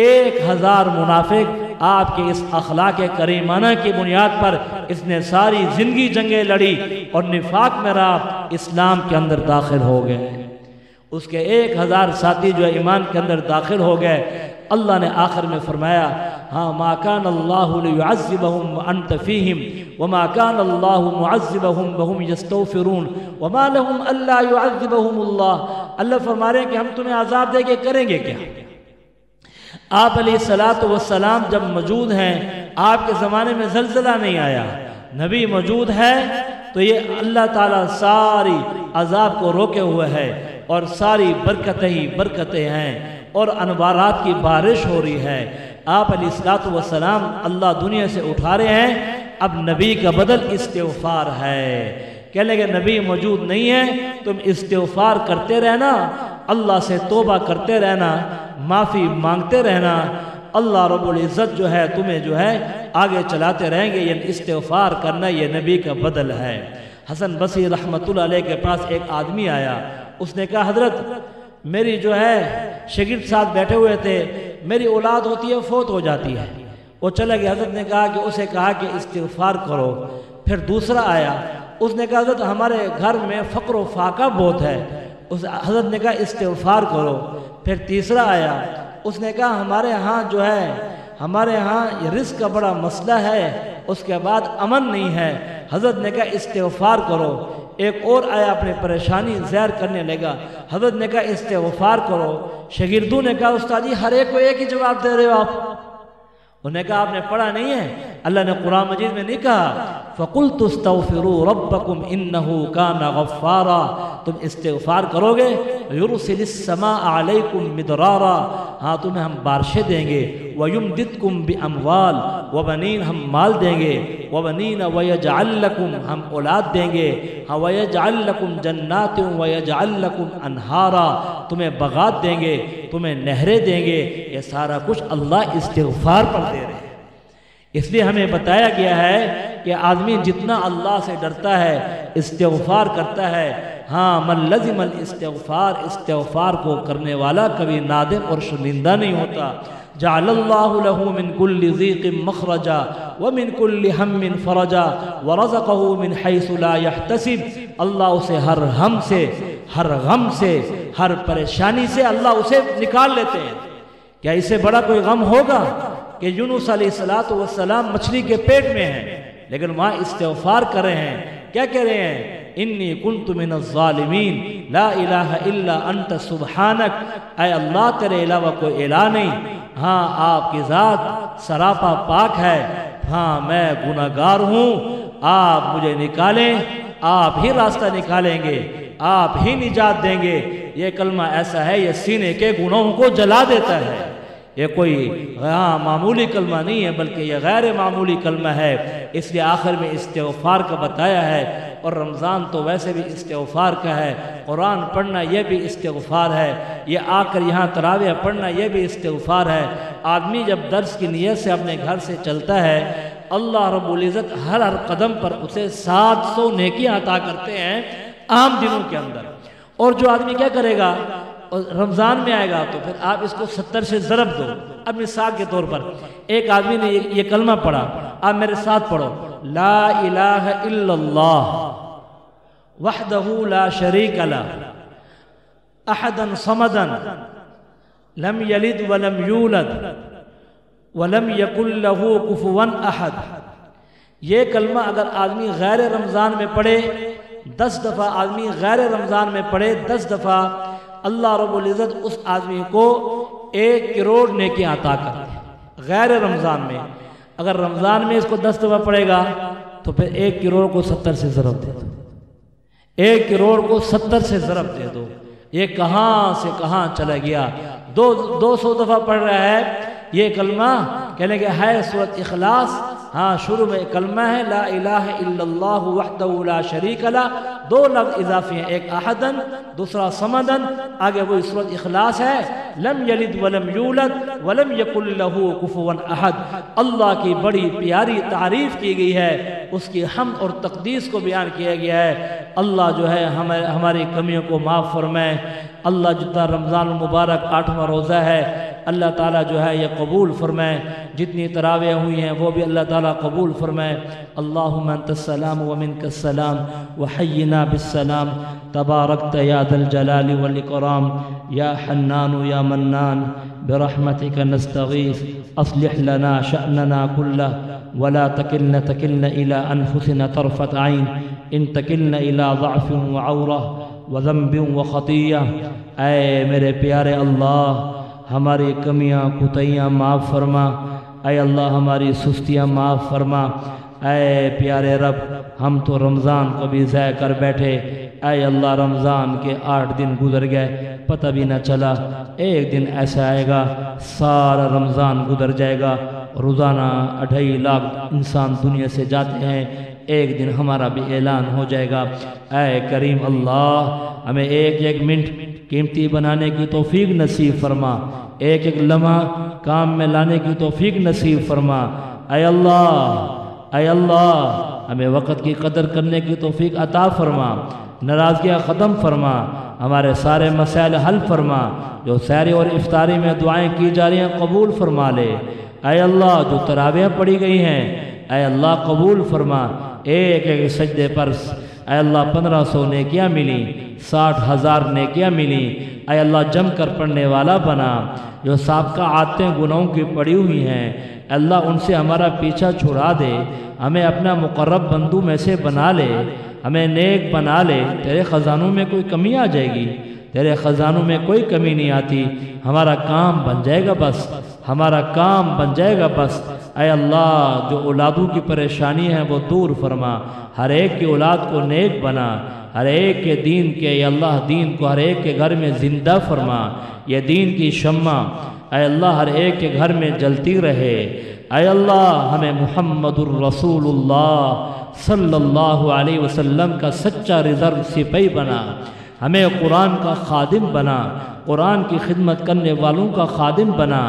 1000 منافق آپ کے اس اخلاق کریمانہ کی بنیاد پر اس نے ساری زندگی جنگیں لڑی اور نفاق میں رہا، اسلام کے اندر داخل ہو گئے۔ اس کے 1000 ساتھی جو ہے ایمان کے اندر داخل ہو گئے۔ اللہ نے آخر میں فرمایا ہاں ما کان اللہ لیعذبہم وانت فیہم وما کان اللہ معذبہم وہم یستغفرون وما لہم الا یعذبہم اللہ فرما رہے ہیں کہ ہم تمہیں عذاب دے کے کریں گے کیا؟ آپ علیہ السلام جب موجود ہیں، آپ کے زمانے میں زلزلہ نہیں آیا، نبی موجود ہے تو یہ اللہ تعالیٰ ساری عذاب کو روکے ہوئے ہے اور ساری برکتیں ہی برکتیں ہیں اور انوارات کی بارش ہو رہی ہے۔ آپ علیہ السلام اللہ دنیا سے اٹھا رہے ہیں، اب نبی کا بدل استغفار ہے۔ کہنے لگے نبی موجود نہیں ہے، تم استغفار کرتے رہنا، اللہ سے توبہ کرتے رہنا، معافی مانگتے رہنا، اللہ رب العزت جو ہے تمہیں جو ہے آگے چلاتے رہیں گے۔ یہ استغفار کرنا یہ نبی کا بدل ہے۔ حسن بصری رحمت اللہ علیہ کے پاس ایک آدمی آیا، اس نے کہا حضرت میری جو ہے شاگرد ساتھ بیٹھے ہوئے تھے، میری اولاد ہوتی ہے فوت ہو جاتی ہے۔ وہ چلا گیا، حضرت نے کہا کہ اسے کہا کہ استغفار کرو۔ پھر دوسرا آیا، اس نے کہا حضرت ہمارے گھر میں فقر و فاقہ بہت ہے، حضرت نے کہا استغفار کرو۔ پھر تیسرا آیا، اس نے کہا ہمارے ہاں جو ہے ہمارے ہاں یہ رزق کا بڑا مسئلہ ہے، اس کے بعد امن نہیں ہے، حضرت نے کہا استغفار کرو۔ ایک اور آیا اپنی پریشانی ظاہر کرنے لگا، حضرت نے کہا استغفار کرو۔ شاگردوں نے کہا استاد جی ہر ایک کو ایک ہی جواب دے رہے ہو آپ۔ انہوں نے کہا آپ نے پڑھا نہیں ہے، اللہ نے قرآن مجید میں نہیں کہا فَقُلْتُ اسْتَغْفِرُوا رَبَّكُمْ إِنَّهُ كَانَ غَفَّارًا، تم استغفار کرو گے يُرْسِلِ السَّمَاءَ عَلَيْكُمْ مِدْرَارًا، ہاں تمہیں ہم بارشیں دیں گے، وَيُمْدِدْكُمْ بِأَمْوَالٍ وَبَنِينَ، ہم مال دیں گے، وَبَنِينَ وَيَجْعَلْ لَكُمْ، ہم اولاد دیں گے، ہاں وَيَجْعَلْ لَكُمْ جَنَّاتٍ وَيَجْعَلْ لَكُمْ أَنْهَارًا، تمہیں باغات دیں گے، تمہیں نہریں دیں گے۔ یہ سارا کچھ اللہ استغفار پر دے رہے ہیں۔ اس لیے ہمیں بتایا گیا ہے کہ آدمی جتنا اللہ سے ڈرتا ہے، استغفار کرتا ہے، ہاں من لزم الاستغفار، استغفار کو کرنے والا کبھی نادم اور شرمندہ نہیں ہوتا۔ جعل اللہ له من كل ضيق مخرجا ومن كل هم فرجا ورزقه من حيث لا يحتسب، اللہ اسے ہر ہم سے، ہر غم سے، ہر پریشانی سے اللہ اسے نکال لیتے ہیں۔ کیا اس سے بڑا کوئی غم ہوگا کہ یونس علیہ السلام مچھلی کے پیٹ میں ہیں لیکن وہاں استغفار کر رہے ہیں، کیا کہہ رہے ہیں انی کنت من الظالمین لا الہ الا انت سبحانک، اے اللہ تیرے علاوہ کوئی الہ نہیں، ہاں آپ کی ذات سراپا پاک ہے، ہاں میں گناہگار ہوں، آپ مجھے نکالیں، آپ ہی راستہ نکالیں گے، آپ ہی نجات دیں گے۔ یہ کلمہ ایسا ہے یہ سینے کے گناہوں کو جلا دیتا ہے، یہ کوئی معمولی کلمہ نہیں ہے بلکہ یہ غیر معمولی کلمہ ہے۔ اس لیے آخر میں استغفار کا بتایا ہے، اور رمضان تو ویسے بھی استغفار کا ہے، قرآن پڑھنا یہ بھی استغفار ہے، یہ آ کر یہاں تراویح پڑھنا یہ بھی استغفار ہے۔ آدمی جب درس کی نیت سے اپنے گھر سے چلتا ہے، اللہ رب العزت ہر قدم پر اسے 700 نیکیاں عطا کرتے ہیں عام دنوں کے اندر۔ اور جو آدمی کیا کرے گا رمضان میں آئے گا تو پھر آپ اس کو 70 سے ضرب دو۔ اب مثال کے طور پر ایک آدمی نے یہ کلمہ پڑھا، آپ میرے ساتھ پڑھو، لا الہ الا اللہ وحدہ لا شریک لہ احدا صمدا لم یلد ولم یولد ولم یکن لہ کفوا احد۔ یہ کلمہ اگر آدمی غیر رمضان میں پڑھے 10 دفعہ، آدمی غیر رمضان میں پڑھے 10 دفعہ، اللہ رب العزت اس آدمی کو 1 کروڑ نیکیاں عطا کرتے ہیں غیر رمضان میں۔ اگر رمضان میں اس کو 10 دفعہ پڑھے گا تو پھر 1 کروڑ کو 70 سے ضرب دے دو، 1 کروڑ کو 70 سے ضرب دے دو، یہ کہاں سے کہاں چلا گیا۔ 200 دفعہ پڑھ رہا ہے یہ کلمہ، کہنے کہ ہے سورۃ اخلاص، ہاں شروع میں کلمہ ہے لا الہ الا اللہ وحدہ لا شریک لہ، 2 لفظ اضافی ہیں، ایک احدن دوسرا صمدن، آگے وہی سورۃ اخلاص ہے لم یلد ولم یولد ولم یکن لہ کفوا احد۔ اللہ کی بڑی پیاری تعریف کی گئی ہے، اس کی حمد اور تقدیس کو بیان کیا گیا ہے۔ اللہ جو ہے ہماری کمیوں کو معاف فرمائے۔ اللہ جتنا رمضان المبارک 8واں روزہ ہے، اللہ تعالیٰ جو ہے یہ قبول فرمائے، جتنی تراویح ہوئی ہیں وہ بھی اللہ تعالیٰ قبول فرمائے۔ اللہم انت السلام ومنک السلام وحینا بالسلام تبارکت یا ذا الجلال والاکرام یا حنان یا منان برحمتک نستغیث اصلح لنا شأننا کلہ ولا تکلنا الى انفسنا طرفت عین ان تکلنا الى ضعف وعورہ وذنب وخطیہ۔ اے میرے پیارے اللہ، ہماری کمیاں کوتاہیاں معاف فرما، اے اللہ ہماری سستیاں معاف فرما۔ اے پیارے رب، ہم تو رمضان کو بھی ضائع کر بیٹھے، اے اللہ رمضان کے 8 دن گزر گئے، پتہ بھی نہ چلا۔ ایک دن ایسا آئے گا سارا رمضان گزر جائے گا، روزانہ 2.5 لاکھ انسان دنیا سے جاتے ہیں، ایک دن ہمارا بھی اعلان ہو جائے گا۔ اے کریم اللہ، ہمیں ایک ایک منٹ قیمتی بنانے کی توفیق نصیب فرما، ایک ایک لمحہ کام میں لانے کی توفیق نصیب فرما۔ اے اللہ ہمیں وقت کی قدر کرنے کی توفیق عطا فرما، ناراضگیاں ختم فرما، ہمارے سارے مسائل حل فرما، جو سحری اور افطاری میں دعائیں کی جا رہی ہیں قبول فرما لے۔ اے اللہ جو تراویح پڑھی گئی ہیں اے اللہ قبول فرما، ایک ایک سجدے پر اے اللہ 1500 نیکیاں ملی، 60,000 نیکیاں ملی۔ اے اللہ جم کر پڑھنے والا بنا، جو سابقہ عادتیں گناہوں کی پڑی ہوئی ہیں اللہ ان سے ہمارا پیچھا چھڑا دے، ہمیں اپنا مقرب بندو میں سے بنا لے، ہمیں نیک بنا لے۔ تیرے خزانوں میں کوئی کمی آ جائے گی؟ تیرے خزانوں میں کوئی کمی نہیں آتی، ہمارا کام بن جائے گا بس، ہمارا کام بن جائے گا بس۔ اے اللہ جو اولادوں کی پریشانی ہے وہ دور فرما، ہر ایک کی اولاد کو نیک بنا، ہر ایک کے دین کے اے اللہ دین کو ہر ایک کے گھر میں زندہ فرما، یہ دین کی شمع اے اللہ ہر ایک کے گھر میں جلتی رہے۔ اے اللہ ہمیں محمد الرسول اللہ صلی اللہ علیہ وسلم کا سچا ریزرو سپاہی بنا، ہمیں قرآن کا خادم بنا، قرآن کی خدمت کرنے والوں کا خادم بنا۔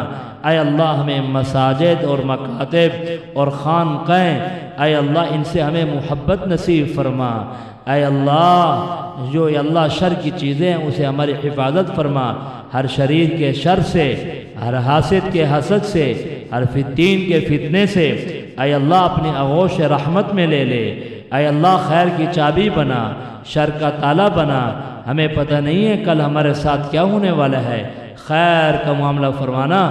اے اللہ ہمیں مساجد اور مکاتب اور خانقاہیں اے اللہ ان سے ہمیں محبت نصیب فرما۔ اے اللہ جو اے اللہ شر کی چیزیں ہیں اسے ہماری حفاظت فرما، ہر شریر کے شر سے، ہر حاسد کے حسد سے، ہر فتین کے فتنے سے اے اللہ اپنی آغوش رحمت میں لے لے۔ اے اللہ خیر کی چابی بنا، شر کا تالا بنا، ہمیں پتہ نہیں ہے کل ہمارے ساتھ کیا ہونے والا ہے، خیر کا معاملہ فرمانا،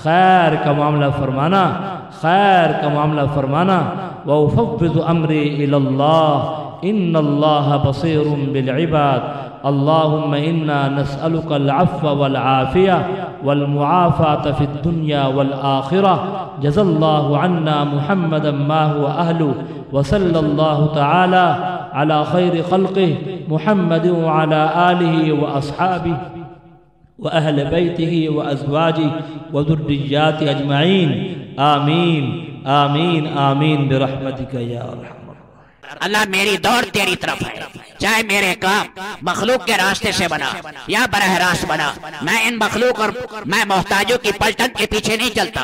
خیر کا معاملہ فرمانا، خیر کا معاملہ فرمانا۔ وَأُفَوِّضُ أَمْرِي إِلَى اللَّهِ إِنَّ اللَّهَ بَصِيرٌ بِالْعِبَادِ اللهم إنا نسألك العفو والعافية والمعافاة في الدنيا والآخرة جزا الله عنا محمدا ما هو أهله وصلى الله تعالى على خير خلقه محمد وعلى آله وأصحابه وأهل بيته وأزواجه وذرياته أجمعين آمين آمين آمين برحمتك يا أرحم۔ اللہ میری دوڑ تیری طرف ہے، چاہے میرے کام مخلوق کے راستے سے بنا یا براہ راست بنا، میں ان مخلوق اور میں محتاجوں کی پلٹن کے پیچھے نہیں چلتا۔